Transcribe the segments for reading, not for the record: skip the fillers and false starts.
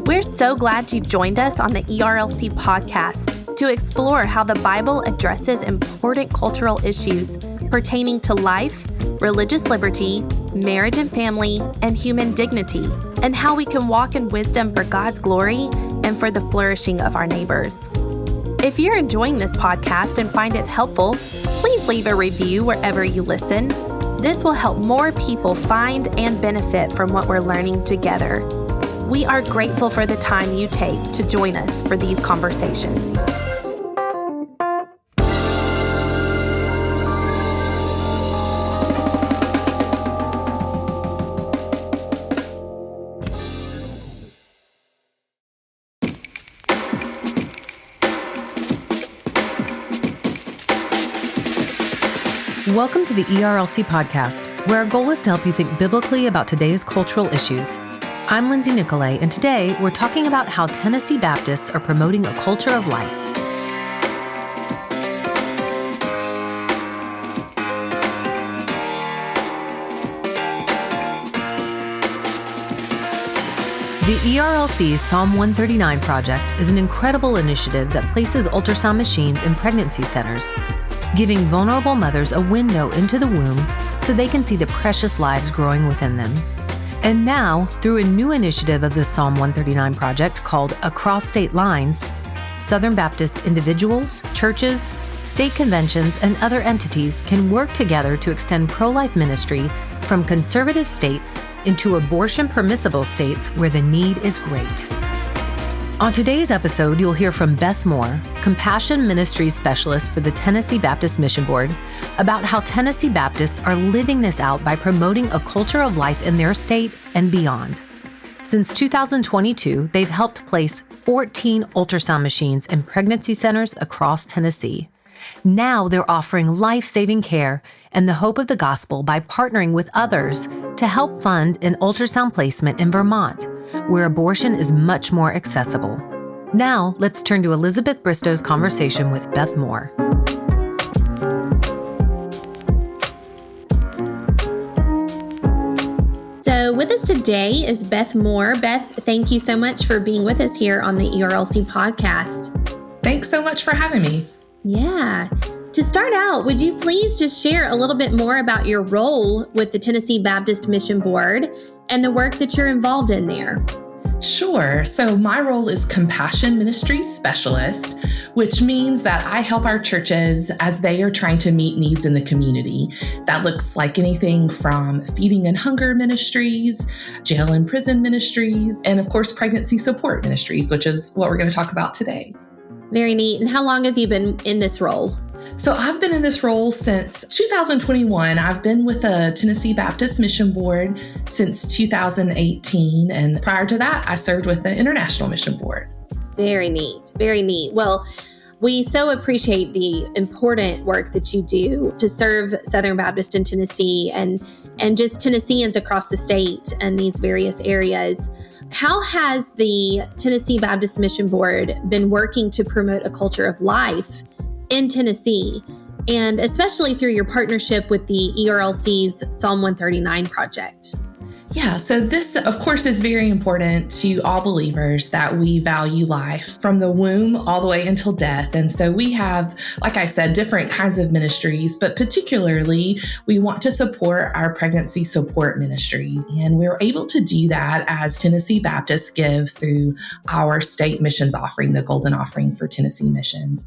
We're so glad you've joined us on the ERLC podcast to explore how the Bible addresses important cultural issues pertaining to life, religious liberty, marriage and family, and human dignity, and how we can walk in wisdom for God's glory and for the flourishing of our neighbors. If you're enjoying this podcast and find it helpful, please leave a review wherever you listen. This will help more people find and benefit from what we're learning together. We are grateful for the time you take to join us for these conversations. Welcome to the ERLC podcast, where our goal is to help you think biblically about today's cultural issues. I'm Lindsay Nicolay, and today we're talking about how Tennessee Baptists are promoting a culture of life. The ERLC's Psalm 139 project is an incredible initiative that places ultrasound machines in pregnancy centers, giving vulnerable mothers a window into the womb so they can see the precious lives growing within them. And now, through a new initiative of the Psalm 139 project called Across State Lines, Southern Baptist individuals, churches, state conventions, and other entities can work together to extend pro-life ministry from conservative states into abortion-permissible states where the need is great. On today's episode, you'll hear from Beth Moore, Compassion Ministries Specialist for the Tennessee Baptist Mission Board, about how Tennessee Baptists are living this out by promoting a culture of life in their state and beyond. Since 2022, they've helped place 14 ultrasound machines in pregnancy centers across Tennessee. Now they're offering life-saving care and the hope of the gospel by partnering with others to help fund an ultrasound placement in Vermont, where abortion is much more accessible. Now, let's turn to Elizabeth Bristow's conversation with Beth Moore. So with us today is Beth Moore. Beth, thank you so much for being with us here on the ERLC podcast. Thanks so much for having me. Yeah. To start out, would you please just share a little bit more about your role with the Tennessee Baptist Mission Board and the work that you're involved in there? Sure. So my role is Compassion Ministries Specialist, which means that I help our churches as they are trying to meet needs in the community. That looks like anything from feeding and hunger ministries, jail and prison ministries, and of course, pregnancy support ministries, which is what we're going to talk about today. Very neat. And how long have you been in this role? So I've been in this role since 2021. I've been with the Tennessee Baptist Mission Board since 2018. And prior to that, I served with the International Mission Board. Very neat. Very neat. Well, we so appreciate the important work that you do to serve Southern Baptist in Tennessee and just Tennesseans across the state and these various areas. How has the Tennessee Baptist Mission Board been working to promote a culture of life in Tennessee, and especially through your partnership with the ERLC's Psalm 139 project? Yeah, so this, of course, is very important to all believers that we value life from the womb all the way until death. And so we have, like I said, different kinds of ministries, but particularly we want to support our pregnancy support ministries. And we're able to do that as Tennessee Baptists give through our state missions offering, the Golden Offering for Tennessee Missions.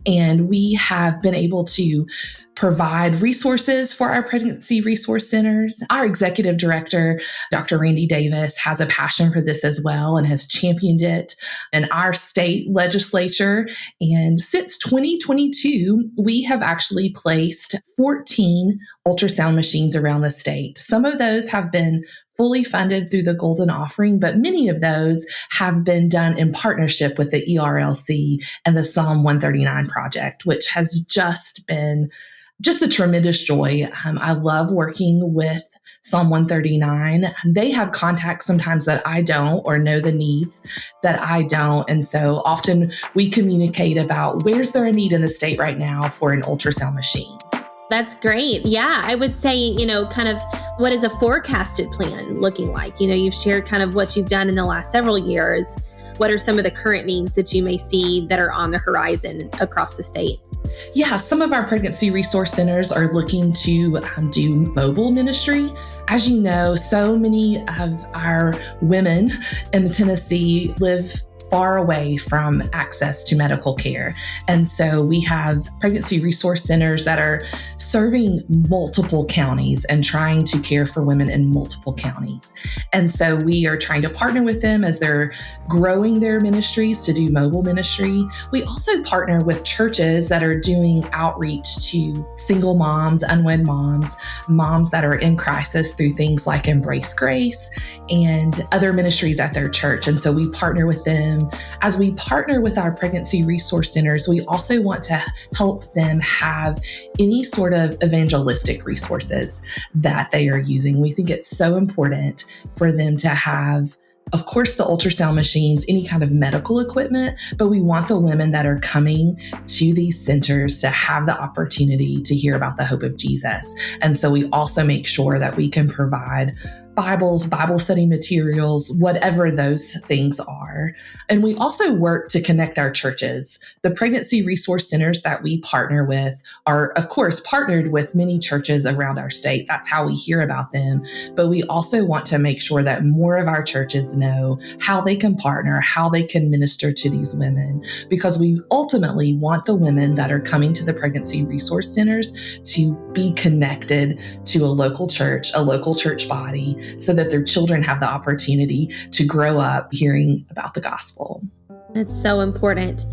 And we have been able to provide resources for our pregnancy resource centers. Our executive director, Dr. Randy Davis, has a passion for this as well and has championed it in our state legislature. And since 2022, we have actually placed 14 ultrasound machines around the state. Some of those have been fully funded through the Golden Offering, but many of those have been done in partnership with the ERLC and the Psalm 139 project, which has just been a tremendous joy. I love working with Psalm 139. They have contacts sometimes that I don't, or know the needs that I don't. And so often we communicate about where's there a need in the state right now for an ultrasound machine. That's great. Yeah, I would say, kind of What is a forecasted plan looking like? You've shared kind of what you've done in the last several years. What are some of the current needs that you may see that are on the horizon across the state? Yeah, some of our pregnancy resource centers are looking to do mobile ministry. As you know, so many of our women in Tennessee live far away from access to medical care. And so we have pregnancy resource centers that are serving multiple counties and trying to care for women in multiple counties. And so we are trying to partner with them as they're growing their ministries to do mobile ministry. We also partner with churches that are doing outreach to single moms, unwed moms, moms that are in crisis through things like Embrace Grace and other ministries at their church. And so we partner with them. As we partner with our pregnancy resource centers, we also want to help them have any sort of evangelistic resources that they are using. We think it's so important for them to have, of course, the ultrasound machines, any kind of medical equipment, but we want the women that are coming to these centers to have the opportunity to hear about the hope of Jesus. And so we also make sure that we can provide Bibles, Bible study materials, whatever those things are. And we also work to connect our churches. The pregnancy resource centers that we partner with are, of course, partnered with many churches around our state. That's how we hear about them. But we also want to make sure that more of our churches know how they can partner, how they can minister to these women, because we ultimately want the women that are coming to the pregnancy resource centers to be connected to a local church body, so that their children have the opportunity to grow up hearing about the gospel. That's so important.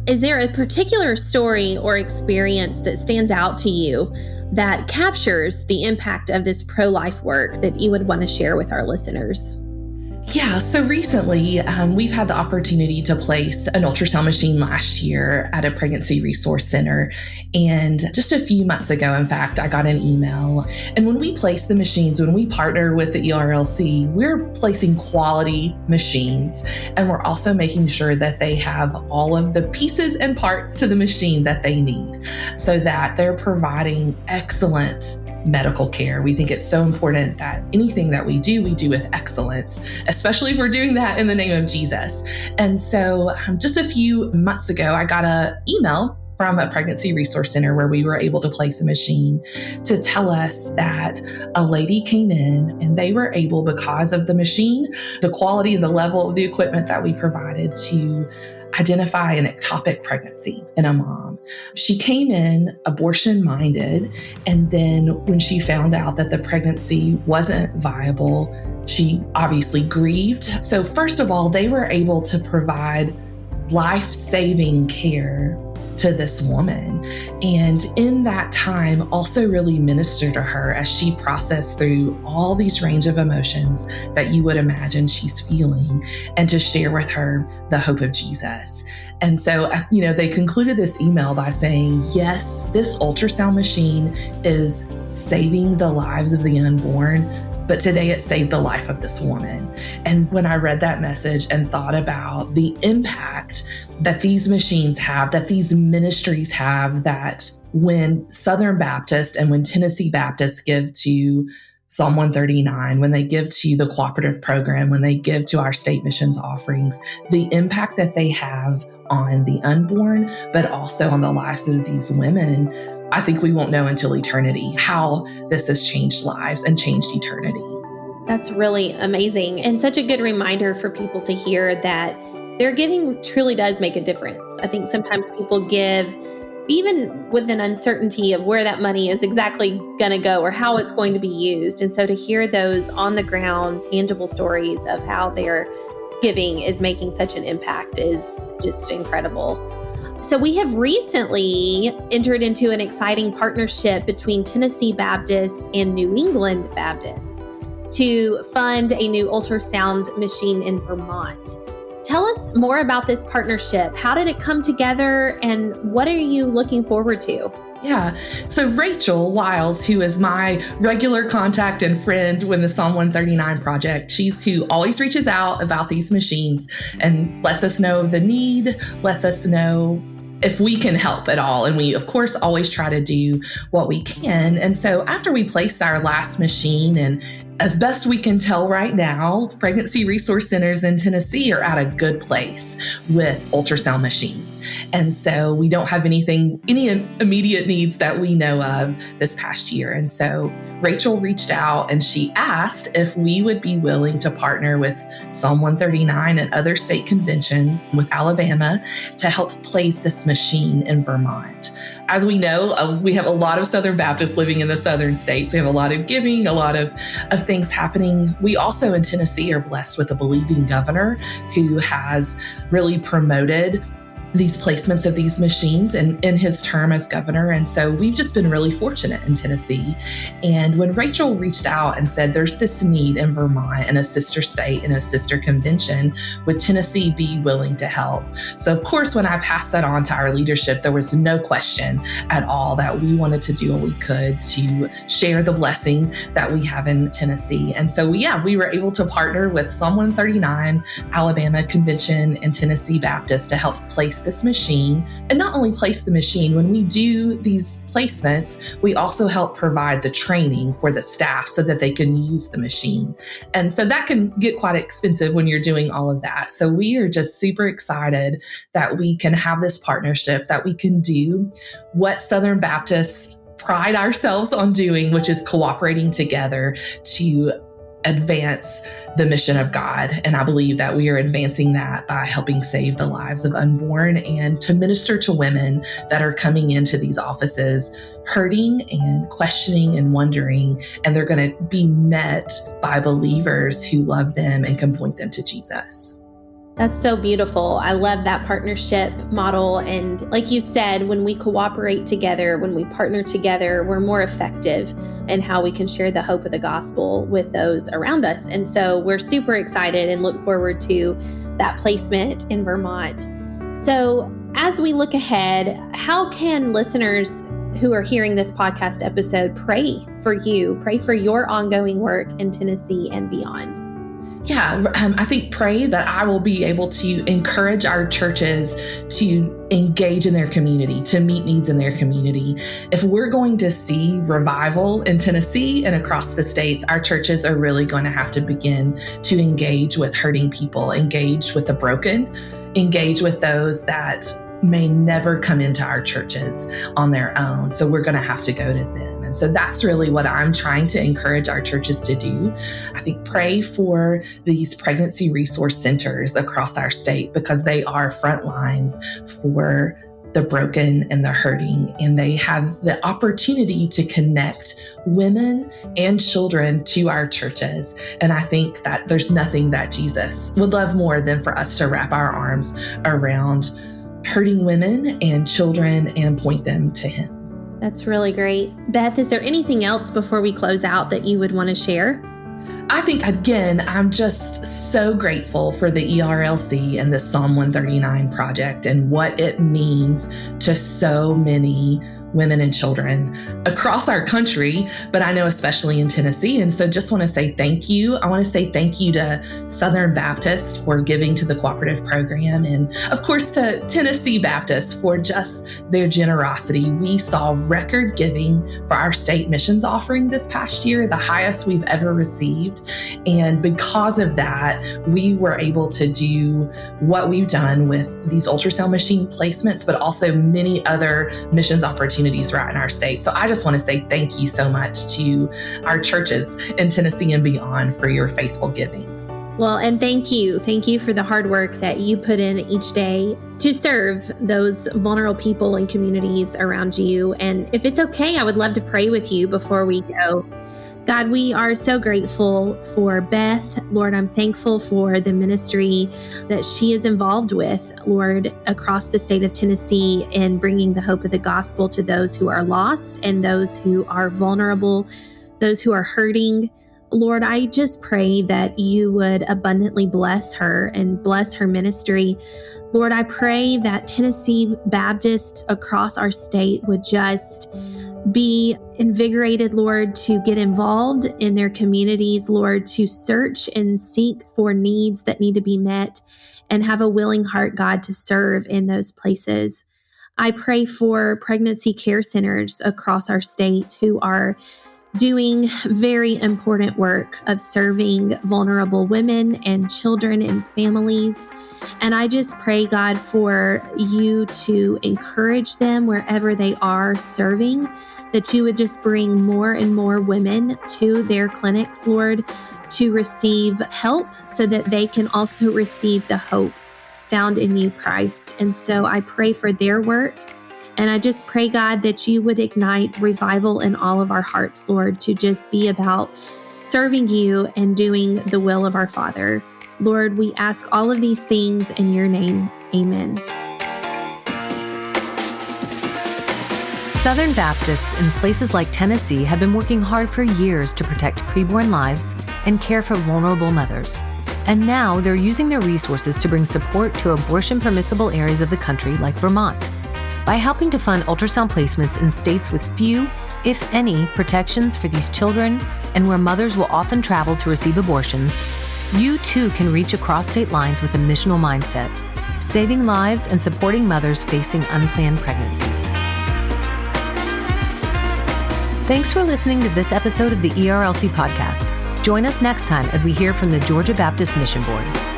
Is there a particular story or experience that stands out to you that captures the impact of this pro-life work that you would want to share with our listeners? Yeah, so recently we've had the opportunity to place an ultrasound machine last year at a pregnancy resource center. And just a few months ago, in fact, I got an email. And when we place the machines, when we partner with the ERLC, we're placing quality machines. And we're also making sure that they have all of the pieces and parts to the machine that they need so that they're providing excellent medical care. We think it's so important that anything that we do with excellence, especially if we're doing that in the name of Jesus. And so just a few months ago, I got an email from a pregnancy resource center where we were able to place a machine to tell us that a lady came in and they were able, because of the machine, the quality and the level of the equipment that we provided, to identify an ectopic pregnancy in a mom. She came in abortion-minded, and then when she found out that the pregnancy wasn't viable, she obviously grieved. So first of all, they were able to provide life-saving care to this woman. And in that time, also really minister to her as she processed through all these range of emotions that you would imagine she's feeling, and to share with her the hope of Jesus. And so, they concluded this email by saying, yes, this ultrasound machine is saving the lives of the unborn, but today it saved the life of this woman. And when I read that message and thought about the impact that these machines have, that these ministries have, that when Southern Baptist and when Tennessee Baptist give to Psalm 139, when they give to the cooperative program, when they give to our state missions offerings, the impact that they have on the unborn, but also on the lives of these women, I think we won't know until eternity how this has changed lives and changed eternity. That's really amazing, and such a good reminder for people to hear that their giving truly does make a difference. I think sometimes people give even with an uncertainty of where that money is exactly going to go or how it's going to be used. And so to hear those on the ground, tangible stories of how their giving is making such an impact is just incredible. So we have recently entered into an exciting partnership between Tennessee Baptist and New England Baptist to fund a new ultrasound machine in Vermont. Tell us more about this partnership. How did it come together, and what are you looking forward to? Yeah. So Rachel Wiles, who is my regular contact and friend with the Psalm 139 project, she's who always reaches out about these machines and lets us know the need, lets us know if we can help at all. And we, of course, always try to do what we can. And so after we placed our last machine, and as best we can tell right now, pregnancy resource centers in Tennessee are at a good place with ultrasound machines. And so we don't have any immediate needs that we know of this past year. And so Rachel reached out and she asked if we would be willing to partner with Psalm 139 and other state conventions with Alabama to help place this machine in Vermont. As we know, we have a lot of Southern Baptists living in the southern states. We have a lot of giving, a lot of things happening. We also in Tennessee are blessed with a believing governor who has really promoted these placements of these machines in his term as governor. And so we've just been really fortunate in Tennessee. And when Rachel reached out and said, there's this need in Vermont in a sister state and a sister convention, would Tennessee be willing to help? So of course, when I passed that on to our leadership, there was no question at all that we wanted to do what we could to share the blessing that we have in Tennessee. And so we were able to partner with Psalm 139, Alabama Convention, and Tennessee Baptist to help place this machine. And not only place the machine, when we do these placements, we also help provide the training for the staff so that they can use the machine. And so that can get quite expensive when you're doing all of that. So we are just super excited that we can have this partnership, that we can do what Southern Baptists pride ourselves on doing, which is cooperating together to advance the mission of God. And I believe that we are advancing that by helping save the lives of unborn and to minister to women that are coming into these offices hurting and questioning and wondering, and they're going to be met by believers who love them and can point them to Jesus. That's so beautiful. I love that partnership model. And like you said, when we cooperate together, when we partner together, we're more effective in how we can share the hope of the gospel with those around us. And so we're super excited and look forward to that placement in Vermont. So as we look ahead, how can listeners who are hearing this podcast episode pray for you, pray for your ongoing work in Tennessee and beyond? I think pray that I will be able to encourage our churches to engage in their community, to meet needs in their community. If we're going to see revival in Tennessee and across the states, our churches are really going to have to begin to engage with hurting people, engage with the broken, engage with those that may never come into our churches on their own. So we're going to have to go to them. And so that's really what I'm trying to encourage our churches to do. I think pray for these pregnancy resource centers across our state because they are front lines for the broken and the hurting, and they have the opportunity to connect women and children to our churches. And I think that there's nothing that Jesus would love more than for us to wrap our arms around hurting women and children and point them to Him. That's really great. Beth, is there anything else before we close out that you would want to share? I think, again, I'm just so grateful for the ERLC and the Psalm 139 project and what it means to so many women and children across our country, but I know especially in Tennessee. And so just want to say thank you. I want to say thank you to Southern Baptist for giving to the cooperative program. And of course, to Tennessee Baptist for just their generosity. We saw record giving for our state missions offering this past year, the highest we've ever received. And because of that, we were able to do what we've done with these ultrasound machine placements, but also many other missions opportunities right in our state. So I just want to say thank you so much to our churches in Tennessee and beyond for your faithful giving. Well, and thank you. Thank you for the hard work that you put in each day to serve those vulnerable people and communities around you. And if it's okay, I would love to pray with you before we go. God, we are so grateful for Beth. Lord, I'm thankful for the ministry that she is involved with, Lord, across the state of Tennessee in bringing the hope of the gospel to those who are lost and those who are vulnerable, those who are hurting. Lord, I just pray that you would abundantly bless her and bless her ministry. Lord, I pray that Tennessee Baptists across our state would just be invigorated, Lord, to get involved in their communities, Lord, to search and seek for needs that need to be met and have a willing heart, God, to serve in those places. I pray for pregnancy care centers across our state who are doing very important work of serving vulnerable women and children and families. And I just pray, God, for you to encourage them wherever they are serving, that you would just bring more and more women to their clinics, Lord, to receive help so that they can also receive the hope found in you, Christ. And so I pray for their work. And I just pray, God, that you would ignite revival in all of our hearts, Lord, to just be about serving you and doing the will of our Father. Lord, we ask all of these things in your name. Amen. Southern Baptists in places like Tennessee have been working hard for years to protect preborn lives and care for vulnerable mothers. And now they're using their resources to bring support to abortion-permissible areas of the country like Vermont. By helping to fund ultrasound placements in states with few, if any, protections for these children and where mothers will often travel to receive abortions, you too can reach across state lines with a missional mindset, saving lives and supporting mothers facing unplanned pregnancies. Thanks for listening to this episode of the ERLC podcast. Join us next time as we hear from the Georgia Baptist Mission Board.